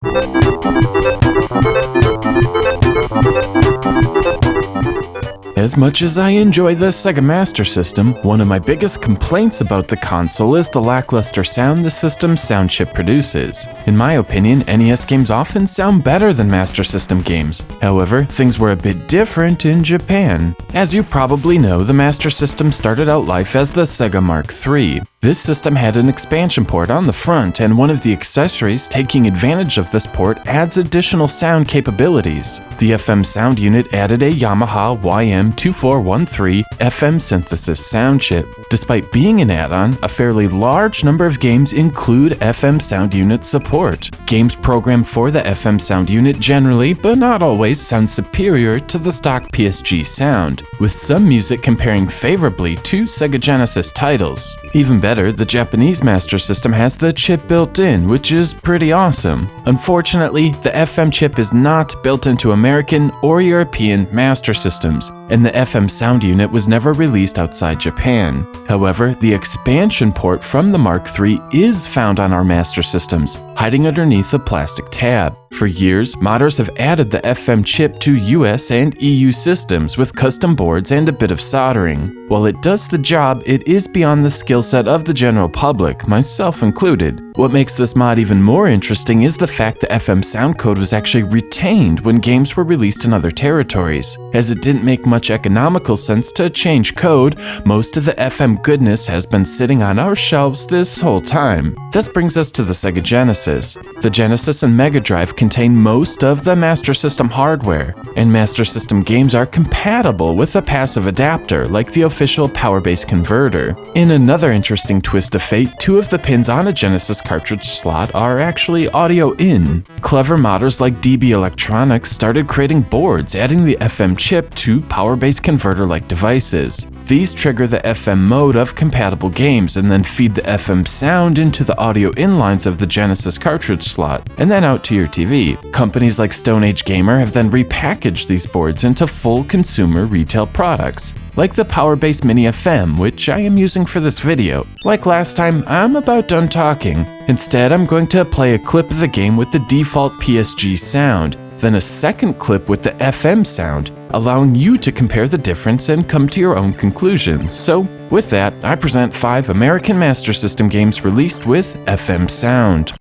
As much as I enjoy the Sega Master System, one of my biggest complaints about the console is the lackluster sound the system's sound chip produces. In my opinion, NES games often sound better than Master System games. However, things were a bit different in Japan. As you probably know, the Master System started out life as the Sega Mark III. This system had an expansion port on the front, and one of the accessories taking advantage of this port adds additional sound capabilities. The FM sound unit added a Yamaha YM2413 FM synthesis sound chip. Despite being an add-on, a fairly large number of games include FM sound unit support. Games programmed for the FM sound unit generally, but not always, sound superior to the stock PSG sound, with some music comparing favorably to Sega Genesis titles. Even better, the Japanese Master System has the chip built in, which is pretty awesome. Unfortunately, the FM chip is not built into American or European Master Systems, and the FM sound unit was never released outside Japan. However, the expansion port from the Mark III is found on our Master Systems, hiding underneath a plastic tab. For years, modders have added the FM chip to US and EU systems with custom boards and a bit of soldering. While it does the job, it is beyond the skill set of the general public, myself included. What makes this mod even more interesting is the fact the FM sound code was actually retained when games were released in other territories. As it didn't make much economical sense to change code, most of the FM goodness has been sitting on our shelves this whole time. This brings us to the Sega Genesis. The Genesis and Mega Drive contain most of the Master System hardware, and Master System games are compatible with a passive adapter like the official Power-Base converter. In another interesting twist of fate, two of the pins on a Genesis cartridge slot are actually audio in. Clever modders like DB Electronics started creating boards adding the FM chip to Power-Base converter-like devices. These trigger the FM mode of compatible games and then feed the FM sound into the audio inlines of the Genesis cartridge slot, and then out to your TV. Companies like Stone Age Gamer have then repackaged these boards into full consumer retail products, like the Power-Base Mini FM, which I am using for this video. Like last time, I'm about done talking. Instead, I'm going to play a clip of the game with the default PSG sound, then a second clip with the FM sound, allowing you to compare the difference and come to your own conclusions. So, with that, I present 5 American Master System games released with FM sound.